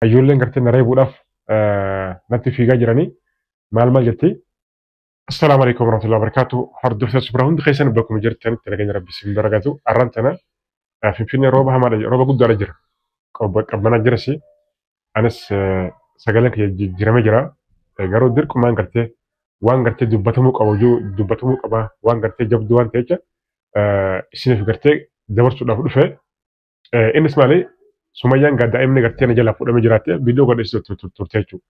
Ijoolleen gartee na reebuudhaaf natti fiigaa jiranii maal jetti. Assalaamu alaikum warahmatullahi wabarakatuh. Hordoftoota subraa hundi keessan bakkuma jirtanitti nageenya rabbi isin barakaatu. Arraan tana Finfinnee rooba hamaadha, rooba guddaadha jira. Qabbanaa jiras. Anis sagaleen kiyya jijjiiramee jira. Garuu dirqumaan gartee waan gartee dubbatamuu qaba waan gartee jabduu waan ta'echa isiniif gartee dabarsuudhaaf dhufe. Innis maali Sumayyaan daa'imni gartee na jalaa fuudhamee jiraatte viidiyoo godhee turte jechuudha.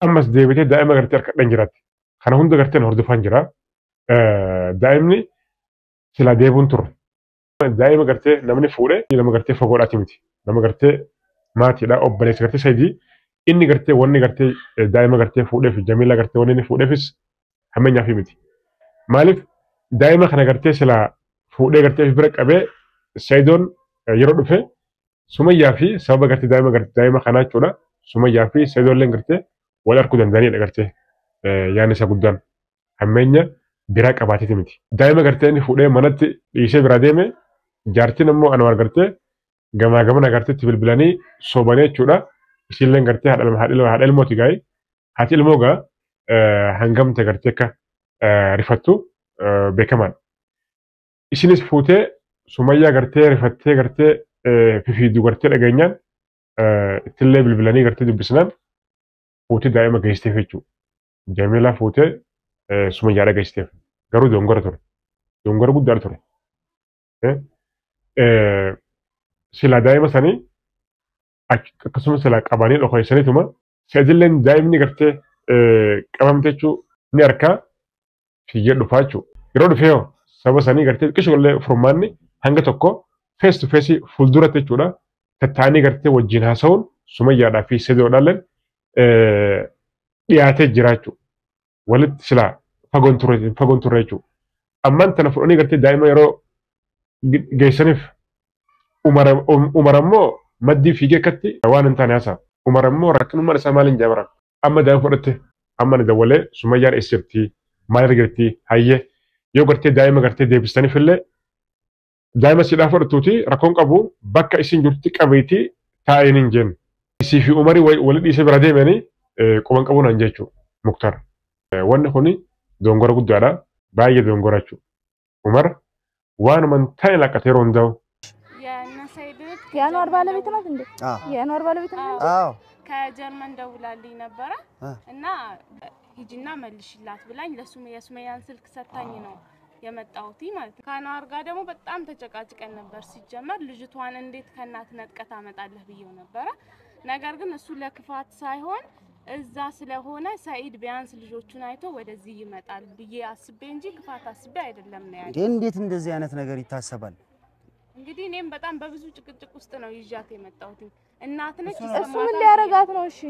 Ammas deebitee daa'ima gartee harka dhan jiraatte. Kana hunda gartee na hordofaan jira. Daa'imni silaa deebuun turre. Daa'ima gartee namni fuudhee nama gartee fagoodhaati miti. Nama gartee maatiidha obboleessa gartee sadii inni gartee wanni gartee daa'ima gartee fuudheef Jamiila gartee wanni inni fuudheefis hammeenyaaf miti. Maaliif daa'ima kana gartee silaa fuudhee gartee bira qabee Sayidoon yeroo dhufe Sumayyaa fi sababa gartee daa'ima kanaa jechuudha. Sumayyaa fi Sayidoolleen gartee wal arguu danda'anidha gartee yaadni isa guddaan hammeenya biraa qabaateeti miti. Daa'ima gartee inni fuudhee manatti dhiisee biraa deeme jaartiin ammoo anwaar gartee gamaa gamana gartee itti bilbilanii soobanii jechuudha. Isiilleen gartee haadha ilmooti gaa'e haati ilmoo gaa hangamte gartee akka rifattu beekamaadha. Isinis fuutee Sumayyaa gartee rifattee gartee fifiiduu gartee dhageenyaan ittillee bilbilanii gartee dubbisnaan fuutee daa'ima geessisteef jechuudha. Jamiilaa fuutee Sumayyaa geessisteef. Garuu dongora ture. Dongora guddaa ture. Silaa daa'ima sanii akkasumas silaa qabanii dhokaysaniituma Sayidilleen daa'imni gartee qabamte jechuun ni harkaa fiiggee dhufaa jechuudha. Yeroo dhufee hoo saba sanii gartee qishoollee furmaanni hanga tokko face to face fuulduratti jechuudha. Tattaanii gartee wajjin haasa'uun Sumayyaadhaa fi Sayidoodhaalleen dhiyaatee jira jechuudha. Walitti silaa fagoon turre jechuudha. Ammaan tana fudhanii gartee daa'ima yeroo geessaniif Umar ammoo maddii fiigee akkatti waan hin taane haasa'a. Umar ammoo rakkinummaan isaa maaliin jaabaran. Amma daa'ima fudhatte amma ni dawwalee Sumayyaan eessirtii maal argirtii hayyee yoo gartee daa'ima gartee deebistaniif illee daa'ima siidhaa fudhattuuti rakkoon qabu bakka isin jirtutti qabeetii taa'een hin jennu. Isii fi Umarii wali dhiisee bira deemanii quban qabuun hin jechuudha Muktar. Wanni kuni dongora guddaadha. Baay'ee dongora jechuudha. Umar waanuman ta'e laqqatee yeroo hundaa'u. የአንዋር ባለቤት ናት እንዴ? የአንዋር ባለቤት ናት? አዎ ከጀርመን ደውላልኝ ነበረ እና ሂጂና መልሽላት ብላኝ የሱመያን ስልክ ሰጣኝ ነው የመጣሁት ማለት ነው። ከአንዋር ጋር ደግሞ በጣም ተጨቃጭቀን ነበር። ሲጀመር ልጅቷን እንዴት ከናት ነጥቀት አመጣለህ ብየው ነበረ። ነገር ግን እሱ ለክፋት ሳይሆን እዛ ስለሆነ ሰይድ ቢያንስ ልጆቹን አይቶ ወደዚህ ይመጣል ብዬ አስቤ እንጂ ክፋት አስቤ አይደለም ነው ያለው። እንዴት እንደዚህ አይነት ነገር ይታሰባል? እንግዲህ እኔም በጣም በብዙ ጭቅጭቅ ውስጥ ነው ይዣት የመጣሁት። እናት ነች እሱ ምን ሊያረጋት ነው? እሺ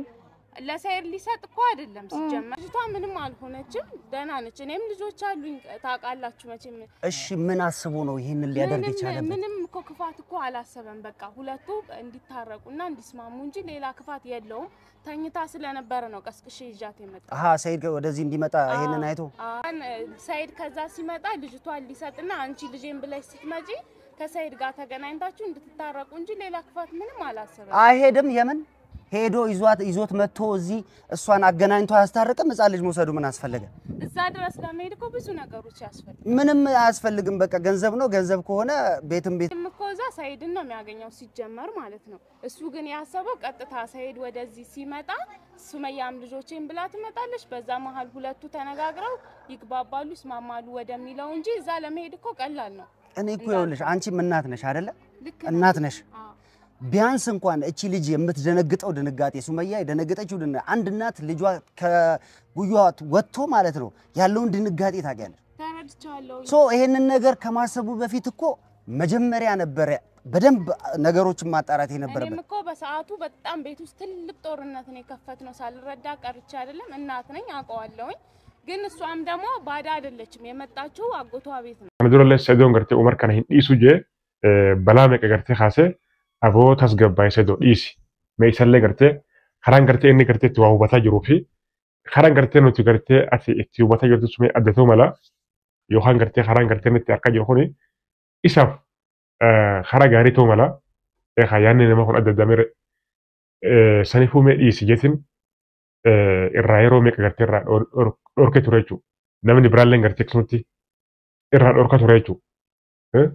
ለሰይድ ሊሰጥ እኮ አይደለም ሲጀመር። ልጅቷ ምንም አልሆነችም፣ ደህና ነች። እኔም ልጆች አሉኝ ታውቃላችሁ መቼም። እሺ ምን አስቦ ነው ይሄንን ሊያደርግ ይቻላል? ምንም እኮ ክፋት እኮ አላሰበም። በቃ ሁለቱ እንዲታረቁና እንዲስማሙ እንጂ ሌላ ክፋት የለውም። ተኝታ ስለነበረ ነው ቀስቅሼ ይዣት የመጣሁት። ሰይድ ወደዚህ እንዲመጣ ይሄንን አይቶ ሰይድ ከዛ ሲመጣ ልጅቷን ሊሰጥና አንቺ ልጄን ብለሽ ስትመጪ ከሰይድ ጋር ተገናኝታችሁ እንድትታረቁ እንጂ ሌላ ክፋት ምንም አላሰበም። አይሄድም። የምን ሄዶ ይዞት መጥቶ እዚህ እሷን አገናኝቶ ያስታረቀም ህፃን ልጅ መውሰዱ ምን አስፈልገ? እዛ ድረስ ለመሄድ እኮ ብዙ ነገሮች ያስፈልጋል። ምንም አያስፈልግም። በቃ ገንዘብ ነው። ገንዘብ ከሆነ ቤትም እኮ እዛ ሰይድን ነው የሚያገኘው ሲጀመር ማለት ነው። እሱ ግን ያሰበው ቀጥታ ሰይድ ወደዚህ ሲመጣ ሱመያም ልጆቼን ብላ ትመጣለች። በዛ መሃል ሁለቱ ተነጋግረው ይግባባሉ ይስማማሉ ወደሚለው እንጂ እዛ ለመሄድ እኮ ቀላል ነው። እኔ እኮ ይኸውልሽ አንቺም እናት ነሽ አይደለ? እናት ነሽ። ቢያንስ እንኳን እቺ ልጅ የምትደነግጠው ድንጋጤ ሱመያ የደነገጠችው አንድ እናት ልጇ ከጉያዋ ወጥቶ ማለት ነው ያለውን ድንጋጤ ታውቂያለሽ። ተረድቻለሁ። ይሄንን ነገር ከማሰቡ በፊት እኮ መጀመሪያ ነበር በደንብ ነገሮችን ማጣራት የነበረበት። እኔም እኮ በሰዓቱ በጣም ቤት ውስጥ ትልቅ ጦርነት ነው የከፈትነው። ሳልረዳ ቀርቼ አይደለም፣ እናት ነኝ አውቀዋለሁኝ። ግን እሷም ደግሞ ባዳ አይደለችም፣ የመጣችው አጎቷ ቤት ነው። አንዱላህ ሰይዶን ገርቴ ዑመር ከነ ሂዲሱ ጀ በላመቀ ገርቴ ካሴ አቦ ታስገባይ ሰይዶ ዲሲ መይሰለ ገርቴ ከራን ገርቴ እኒ ገርቴ ተዋውባታ ጅሩፊ ከራን ገርቴ ነው ገርቴ አቲ እቲውባታ ጅሩቱ ሱሜ አደቶ መላ ዮሐን ገርቴ ከራን ገርቴ ነቲ አርካ ጅሩኒ ኢሳፍ ከራ ጋሪቶ መላ ያኔ ነማ ሆነ አደዳመረ sanifuu mee dhiisi jetin irraa yeroo meeqa gartee irraa dhorkee ture jechuudha. Namni biraallee gartee akkasumatti irraa dhorka ture jechuudha.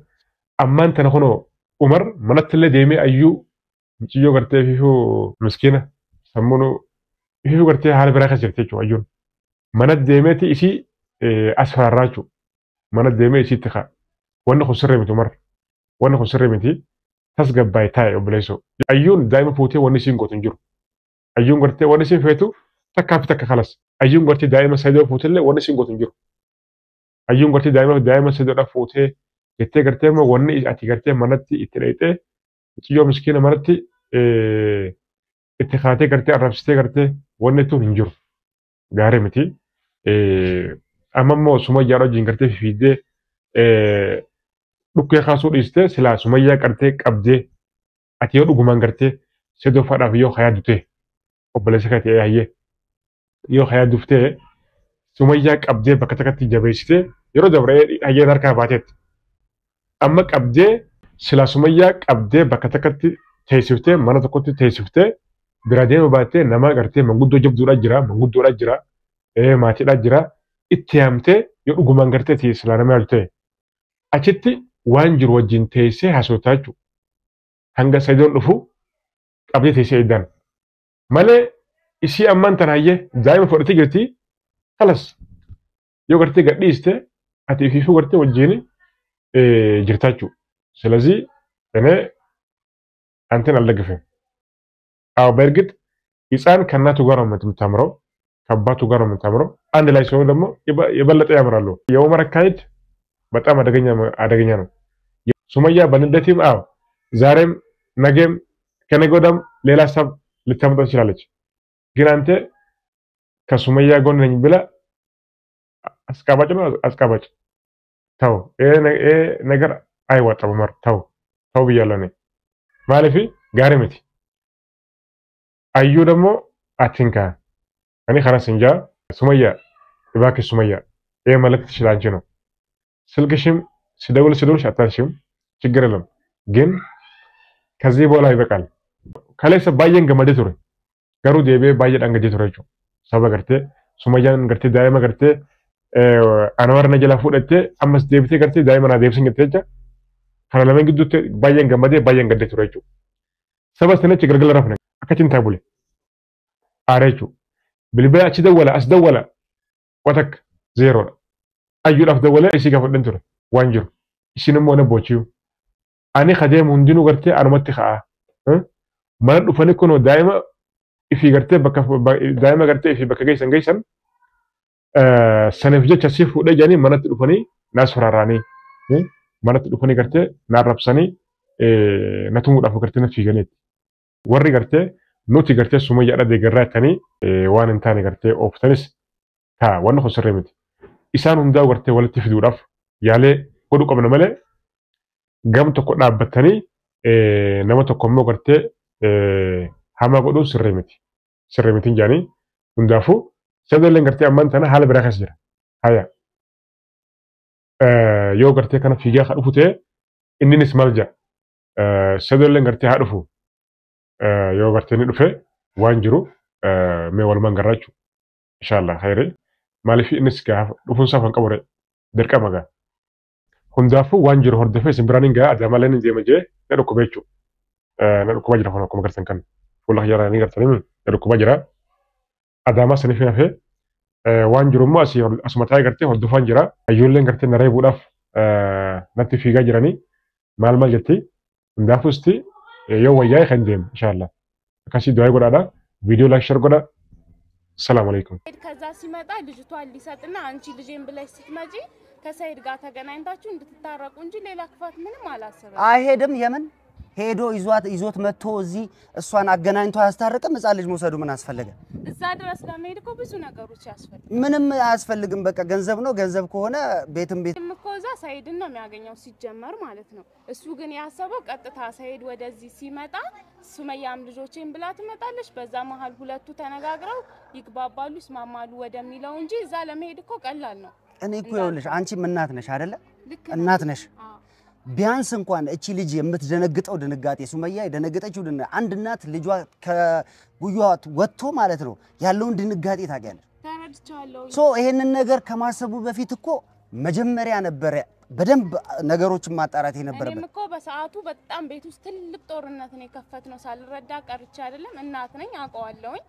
Ammaan tana kunoo Umar manatti illee deemee ayyuu muciyyoo gartee fiifuu miskiina sammuun fiifuu gartee haala biraa keessa jirti jechuudha ayyuun. Manatti deemeeti isii as fararraa jechuudha. Manatti deemee isiitti ka'a. Wanni kun sirrii miti Umar. Wanni kun sirrii miti tasgabbaa'ee taa'e obboleessoo. Ayyuun daa'ima fuutee wanni isiin gootu hin jiru. Ayyuun gartee wanni isiin feetu takkaa fi takka kalas. Ayyuun gartee daa'ima sadii fuutellee wanni isiin gootu hin jiru. Ayyuun gartee daa'ima sadiidhaaf fuutee jettee gartee immoo wanni ati gartee manatti itti dheeyxee muciyyoo miskiina manatti itti kaatee gartee arrabsitee gartee wanni tun hin jiru. Gaarii miti. Amma immoo Sumayyaa wajjin gartee fiiddee dhukkee kaasuu dhiistee silaa Sumayyaa gartee qabdee ati yoo dhugumaan gartee sedoo fadhaaf yoo hayaa dutee obboleessa kan ta'e hayyee yoo hayaa duftee Sumayyaa qabdee bakka takkatti jabeessitee yeroo dabree hayyeen harkaa baateetti. Amma qabdee silaa Sumayyaa qabdee bakka takkatti teessiftee mana tokkotti teessiftee bira deema baattee nama gartee manguddoo jabduudhaa jira maatiidhaa jira itti yaamtee yoo dhugumaan gartee silaa nama yaaltu ta'e achitti waan jiru wajjin teessee haasoftaa jechuudha. Hanga sadoon dhufu qabdee teessee eeddaan. Malee isii ammaan tana hayyee daa'ima fudhatee jirti kalas yoo gartee gadhiiste ati fiifuu gartee wajjin jirtaa jechuudha. ስለዚህ እኔ አንተን አልደግፍም። አዎ በእርግጥ ሕፃን ከእናቱ ጋር ነው የምታምረው፣ ከአባቱ ጋር ነው የምታምረው። አንድ ላይ ሲሆኑ ደግሞ የበለጠ ያምራሉ። የኡመር አካሄድ በጣም አደገኛ ነው። ሱመያ በንደቲም አዎ ዛሬም ነገም ከነገ ወዲያም ሌላ ሀሳብ ልታመጣ ትችላለች። ግን አንተ ከሱመያ ጎን ነኝ ብለህ አስቃባጭ ነው አስቃባጭ። ተው ይሄ ነገር አይዋጣም ኡመር ተው ብያለሁ እኔ ማለፊ ጋሪ መቲ አዩ ደግሞ አትንካ እኔ خلاص እንጃ ሱመያ እባክሽ ሱመያ ይሄ መልእክት ስላንቺ ነው ስልክሽም ስደውልሽ አታንሺም ችግር የለም ግን ከዚህ በኋላ ይበቃል ከላይ ሰባየን ገመደ ቱረ ገሩ ዴቤ ባየ ዳንገጀ ቱረቹ ሰበ ገርቴ ሱመያን ገርቴ ዳይማ ገርቴ አንዋር ነጀላ ፉደቴ አምስት ዴብቴ ገርቴ ዳይማና ዴብስን ገርቴ kana lamen gidduutti baay'een gammadee baay'een gaddee ture jechuudha. Saba sanatti gargar rafne akkasiin taabule aaree jechuudha. Bilbila achi dawwala as dawwala watak zeeroodha. Ayyuudhaaf dawwalee isii gaafadhan ture waan jiru. Isin immoo na boochiyu. Ani kadeemu hundinuu gartee anumatti ka'a. Mana dhufanii kunoo daa'ima ifii gartee daa'ima gartee ifii bakka geessan saniif jecha si fuudhee jedhanii manatti dhufanii naas faraaraanii. Manatti dhufanii gartee naarrabsanii na tumuudhaaf gartee na fiiganiiti. Warri gartee nuti gartee Sumayyaadha deeggarraa jettanii waan hin taane gartee ooftanis ta'a wanni kun sirrii miti. Isaan hundaa gartee walitti fiduudhaaf yaalee godhuu qabna malee gam tokko dhaabbattanii nama tokko immoo gartee hamaa godhuun sirrii miti. Sirrii miti hin jaanii hundaafuu sadalleen gartee ammaan tana haala biraa keessa jira. Haya. Yoo gartee kana fiigaa haa dhufu ta'e inninis maal jedha sadalleen gartee haa dhufu yoo gartee ni dhufe waan jiru mee walumaan garraa jechuudha. Inshaallah khayri maaliif innis dhufuun isaa kan qabu dirqama gaa. Hundaafuu waan jiru hordofee isin biraan hin gaa adaamallee ni deema jee na dhukkubee jechuudha. Na dhukkubaa jira kun akkuma gartan kan fuula xiyyaara ni gartanii na dhukkubaa jira. Adaamaa saniif hafee waan jiru immoo asuma taa'ee gartee hordofaan jira. Ijoolleen gartee na reebuudhaaf natti fiigaa jiranii maal jetti hundaafuusti yoo wayyaa'e kan deemu inshaallah. Akkasii du'aa godhaadha. ቪዲዮ ላይክ ሸር ጎዳ ሰላም አለይኩም ከዛ ሲመጣ ልጅቷን ሊሰጥና አንቺ ልጄን ብለሽ ስትመጪ ከሰይድ ጋር ተገናኝታችሁ እንድትታረቁ እንጂ ሌላ ክፋት ምንም አላሰበም። አይሄድም የምን ሄዶ ይዞት መጥቶ እዚህ እሷን አገናኝቶ ያስታረቀም ህፃን ልጅ መውሰዱ ምን አስፈልገ? እዛ ድረስ ለመሄድ እኮ ብዙ ነገሮች ያስፈልጋል። ምንም አያስፈልግም። በቃ ገንዘብ ነው። ገንዘብ ከሆነ ቤትም እኮ እዛ ሰይድን ነው የሚያገኘው ሲጀመር ማለት ነው። እሱ ግን ያሰበው ቀጥታ ሰይድ ወደዚህ ሲመጣ ሱመያም ልጆቼን ብላ ትመጣለች። በዛ መሃል ሁለቱ ተነጋግረው ይግባባሉ ይስማማሉ ወደሚለው እንጂ እዛ ለመሄድ እኮ ቀላል ነው። እኔ እኮ ይኸውልሽ አንቺም እናት ነሽ አይደለ? እናት ነሽ። ቢያንስ እንኳን እቺ ልጅ የምትደነግጠው ድንጋጤ ሱመያ የደነገጠችው አንድ እናት ልጇ ከጉያዋ ወጥቶ ማለት ነው ያለውን ድንጋጤ ታውቂያለሽ ተረድቻለሁ ሶ ይሄንን ነገር ከማሰቡ በፊት እኮ መጀመሪያ ነበር በደንብ ነገሮችን ማጣራት የነበረበት እኔም እኮ በሰዓቱ በጣም ቤት ውስጥ ትልቅ ጦርነት ነው የከፈትነው ሳልረዳ ቀርቻ አይደለም እናት ነኝ አውቀዋለሁኝ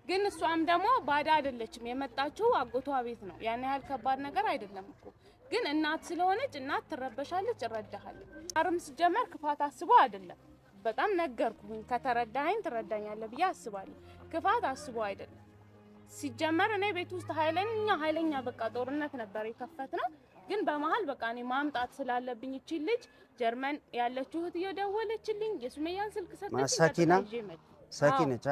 ግን እሷም ደግሞ ባዳ አይደለችም የመጣችው አጎቷ ቤት ነው ያን ያህል ከባድ ነገር አይደለም እኮ ግን እናት ስለሆነች እናት ትረበሻለች እረዳሃለሁ አርም ሲጀመር ክፋት አስቦ አይደለም በጣም ነገርኩኝ ከተረዳኸኝ ትረዳኛለህ ብዬ አስባለሁ ክፋት አስቦ አይደለም ሲጀመር እኔ ቤት ውስጥ ኃይለኛ በቃ ጦርነት ነበር የከፈትነው ግን በመሃል በቃ እኔ ማምጣት ስላለብኝ እቺ ልጅ ጀርመን ያለችው እህት እየደወለችልኝ የሱመያን ስልክ ሰጠችኝ ሰኪነቻ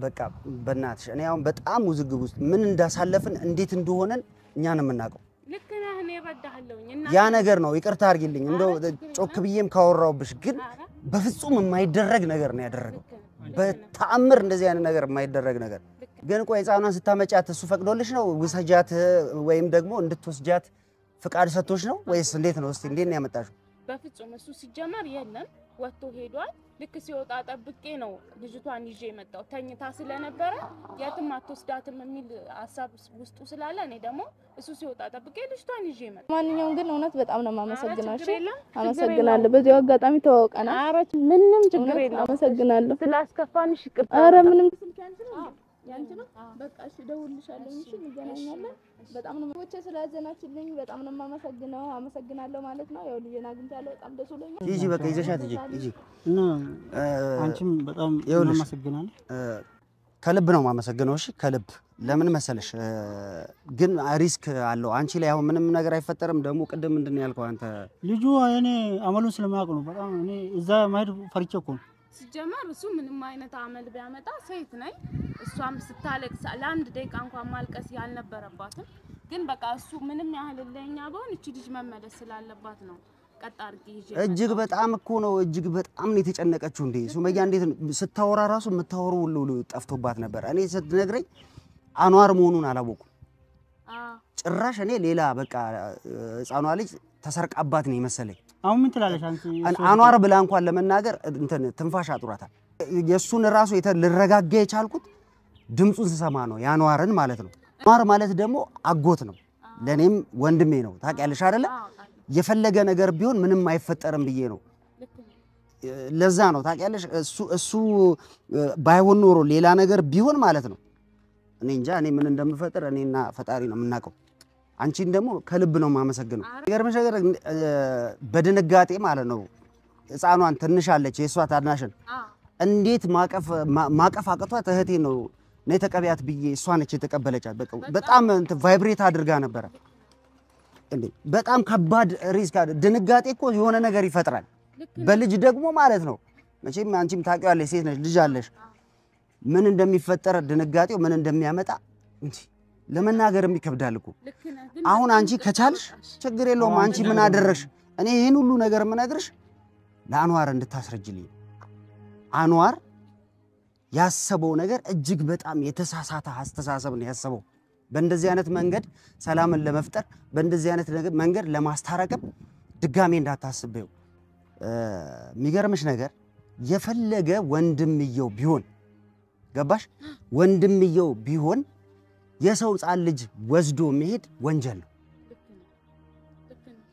በቃ በእናትሽ እኔ አሁን በጣም ውዝግብ ውስጥ ምን እንዳሳለፍን እንዴት እንደሆነን እኛ ነው የምናውቀው ልክ ነህ እኔ እረዳሃለሁኝ እና ያ ነገር ነው ይቅርታ አድርጊልኝ እንደው ጮክ ብዬም ካወራውብሽ ግን በፍጹም የማይደረግ ነገር ነው ያደረገው በተአምር እንደዚህ አይነት ነገር የማይደረግ ነገር ግን ቆይ ህፃኗን ስታመጫት እሱ ፈቅዶልሽ ነው ወሰጃት ወይም ደግሞ እንድትወስጃት ፍቃድ ሰጥቶሽ ነው ወይስ እንዴት ነው እስቲ እንዴት ነው ያመጣሽው በፍጹም እሱ ሲጀመር የለም ወጥቶ ሄዷል ልክ ሲወጣ ጠብቄ ነው ልጅቷን ይዤ መጣው ተኝታ ስለነበረ የትም አትወስዳትም የሚል ሐሳብ ውስጡ ስላለ እኔ ደግሞ እሱ ሲወጣ ጠብቄ ልጅቷን ይዤ መጣው ማንኛውም ግን እውነት በጣም ነው ማመሰግናለሁ እሺ አመሰግናለሁ በዚህ አጋጣሚ ተዋውቀናል አረች ምንም ችግር የለም አመሰግናለሁ ስላስከፋንሽ ይቅርታ አረ ምንም ያንቺ ነው በቃ እሺ ደውልልሻለሁ እሺ እንገናኛለን በጣም ነው ወቸ ስላዘናችልኝ በጣም ነው ማመሰግነው አመሰግናለሁ ማለት ነው ያው ልጅና አግኝቻለሁ በጣም ደስ ብሎኛል ይጂ በቃ ይዘሻት ይጂ እና አንቺም በጣም ማመሰግናለሁ ከልብ ነው ማመሰግነው እሺ ከልብ ለምን መሰለሽ ግን ሪስክ አለው አንቺ ላይ አሁን ምንም ነገር አይፈጠርም ደግሞ ቅድም ምንድነው ያልከው አንተ ልጁ እኔ አመሉን ስለማያውቅ ነው በጣም እኔ እዛ ማይድ ፈርቼ እኮ ሲጀመር እሱ ምንም አይነት አመል ቢያመጣ ሴት ነኝ እሷም ስታለቅስ ለአንድ ደቂቃ እንኳን ማልቀስ ያልነበረባትም ግን በቃ እሱ ምንም ያህል ለኛ ባውን እቺ ልጅ መመለስ ስላለባት ነው ቀጣርቂ ይዤ እጅግ በጣም እኮ ነው እጅግ በጣም ነው የተጨነቀችው እንዴ ሱመያ እንዴት ስታወራ ራሱ የምታወራው ሁሉ ጠፍቶባት ነበር እኔ ስትነግረኝ አንዋር መሆኑን አላወኩም ጭራሽ እኔ ሌላ በቃ ህፃኗ ልጅ ተሰርቃባት ነው መሰለኝ አሁን ምን ትላለሽ አንቺ አንዋር ብላ እንኳን ለመናገር እንትን ትንፋሽ አጥሯታል የሱን ራሱ ልረጋጋ የቻልኩት ድምጹን ስሰማ ነው ያንዋርን ማለት ነው አንዋር ማለት ደግሞ አጎት ነው ለኔም ወንድሜ ነው ታውቂያለሽ አይደለ የፈለገ ነገር ቢሆን ምንም አይፈጠርም ብዬ ነው ለዛ ነው ታውቂያለሽ እሱ ባይሆን ኖሮ ሌላ ነገር ቢሆን ማለት ነው እኔ እንጃ እኔ ምን እንደምፈጠር እኔና ፈጣሪ ነው የምናውቀው አንቺን ደግሞ ከልብ ነው ማመሰግነው ይገርምሽ ነገር በድንጋጤ ማለት ነው ህፃኗን ትንሻለች የሷ ታናሽን እንዴት ማቀፍ አቅቷት እህቴ ነው ነይ ተቀበያት ብዬ እሷ ነች የተቀበለቻት በጣም ቫይብሬት አድርጋ ነበር እንዴ በጣም ከባድ ሪስክ ድንጋጤ እኮ የሆነ ነገር ይፈጥራል በልጅ ደግሞ ማለት ነው መቼም አንቺም ታውቂዋለሽ ሴት ነሽ ልጅ አለሽ ምን እንደሚፈጠር ድንጋጤው ምን እንደሚያመጣ እንዴ ለመናገርም ይከብዳል እኮ አሁን አንቺ ከቻልሽ ችግር የለውም አንቺ ምን አደረሽ እኔ ይሄን ሁሉ ነገር ምነግርሽ ለአንዋር እንድታስረጅልኝ አንዋር ያሰበው ነገር እጅግ በጣም የተሳሳተ አስተሳሰብ ነው ያሰበው በእንደዚህ አይነት መንገድ ሰላምን ለመፍጠር በእንደዚህ አይነት መንገድ ለማስታረቅም ድጋሜ እንዳታስበው የሚገርምሽ ነገር የፈለገ ወንድምየው ቢሆን ገባሽ ወንድምየው ቢሆን የሰው ጻል ልጅ ወስዶ መሄድ ወንጀል ነው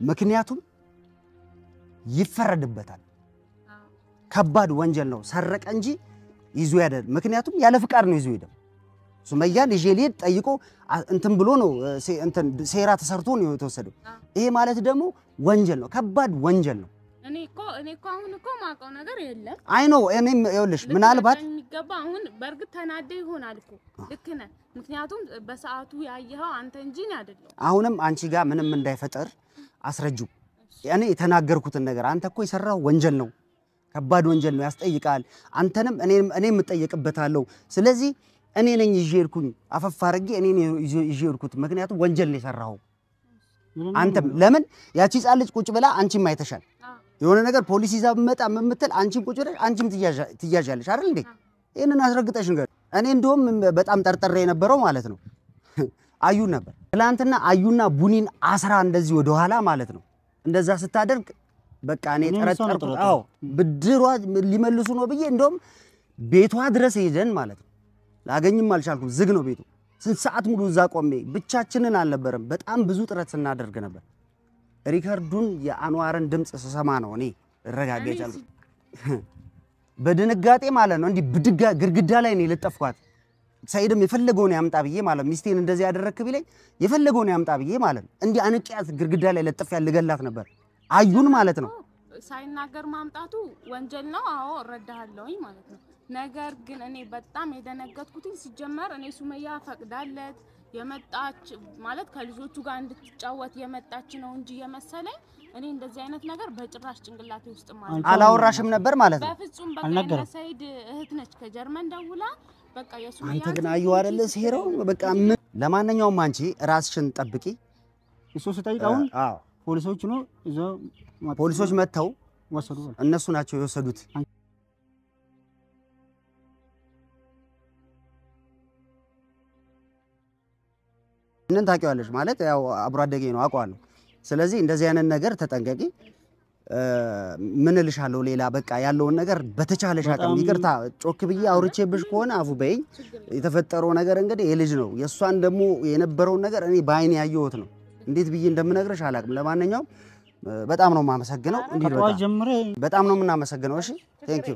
ምክንያቱም ይፈረድበታል ከባድ ወንጀል ነው ሰረቀ እንጂ ይዞ ያደል ምክንያቱም ያለ ፍቃድ ነው ይዞ ሄደው ሱመያ ልጅ ሊሄድ ጠይቆ እንትን ብሎ ነው እንትን ሴራ ተሰርቶ ነው የተወሰደው ይሄ ማለት ደግሞ ወንጀል ነው ከባድ ወንጀል ነው እኔ እኮ አሁን እኮ ማቀው ነገር የለም አይ ኖ እኔም ይኸውልሽ ምናልባት የሚገባ አሁን በርግጥ ተናደ ይሆናል እኮ ልክ ነህ ምክንያቱም በሰዓቱ ያየኸው አንተ እንጂ ነው አይደለም አሁንም አንቺ ጋር ምንም እንዳይፈጠር አስረጁ ያኔ የተናገርኩትን ነገር አንተ እኮ የሰራው ወንጀል ነው ከባድ ወንጀል ነው ያስጠይቃል አንተንም እኔም እጠየቅበታለሁ ስለዚህ እኔ ነኝ ይዤርኩኝ አፈፍ አርጌ እኔ ነኝ ይዤርኩት ምክንያቱም ወንጀል ነው የሰራው አንተም ለምን ያቺ ጻልጅ ቁጭ ብላ አንቺም አይተሻል የሆነ ነገር ፖሊስ ይዛ መጣ መምትል አንቺም ቁጭ ብለሽ አንቺም ትያዣለሽ አይደል እንዴ ይሄንን አስረግጠሽ ነገር እኔ እንደውም በጣም ጠርጥሬ የነበረው ማለት ነው አዩ ነበር ትላንትና አዩና ቡኒን አስራ እንደዚህ ወደ ኋላ ማለት ነው እንደዛ ስታደርግ በቃ እኔ ጠረጠርኩ አዎ ብድሯ ሊመልሱ ነው ብዬ እንደውም ቤቷ ድረስ ሄደን ማለት ነው ላገኝም አልቻልኩም ዝግ ነው ቤቱ ስንት ሰዓት ሙሉ እዛ ቆሜ ብቻችንን አልነበረም በጣም ብዙ ጥረት ስናደርግ ነበር ሪከርዱን የአንዋርን ድምጽ ስሰማ ነው እኔ ረጋጋጫል በድንጋጤ ማለት ነው እንዲ ብድጋ ግርግዳ ላይ ነው ለጠፍኳት ሳይድም የፈለገውን ያምጣ ብዬ ማለት ሚስቴን እንደዚህ ያደረክ ቢለኝ የፈለገውን ያምጣ ብዬ ማለት እንዲ አንቂያት ግርግዳ ላይ ለጥፍ ያልገላት ነበር አዩን ማለት ነው ሳይናገር ማምጣቱ ወንጀል ነው አዎ እረዳሃለሁኝ ማለት ነው ነገር ግን እኔ በጣም የደነገጥኩት ሲጀመር እኔ ሱመያ ፈቅዳለት የመጣች ማለት ከልጆቹ ጋር እንድትጫወት የመጣች ነው እንጂ የመሰለኝ እኔ እንደዚህ አይነት ነገር በጭራሽ ጭንቅላቴ ውስጥ ማለት አላወራሽም ነበር ማለት ነው በፍጹም በቃ ሰይድ እህት ነች ከጀርመን ደውላ በቃ የሱመያ አንተ ግን አዩ አይደለ ሲሄረው በቃ ለማንኛውም አንቺ ራስሽን ጠብቂ እሱ ስጠይቃውን ፖሊሶች ነው እዛው ፖሊሶች መተው ወሰዱ እነሱ ናቸው የወሰዱት እነን ታውቂዋለሽ ማለት ያው አብሮ አደጌ ነው አውቀዋለሁ ስለዚህ እንደዚህ አይነት ነገር ተጠንቀቂ ምን ልሻለው ሌላ በቃ ያለውን ነገር በተቻለሽ አቅም ይቅርታ ጮክ ብዬ አውርቼብሽ ከሆነ አፉ በይኝ የተፈጠረው ነገር እንግዲህ የልጅ ነው የሷን ደግሞ የነበረው ነገር እኔ ባይኔ ያየሁት ነው እንዴት ብዬ እንደምነግርሽ አላቅም ለማንኛውም በጣም ነው ማመሰግነው እንዴ በጣም ነው ምናመሰግነው እሺ ቴንክ ዩ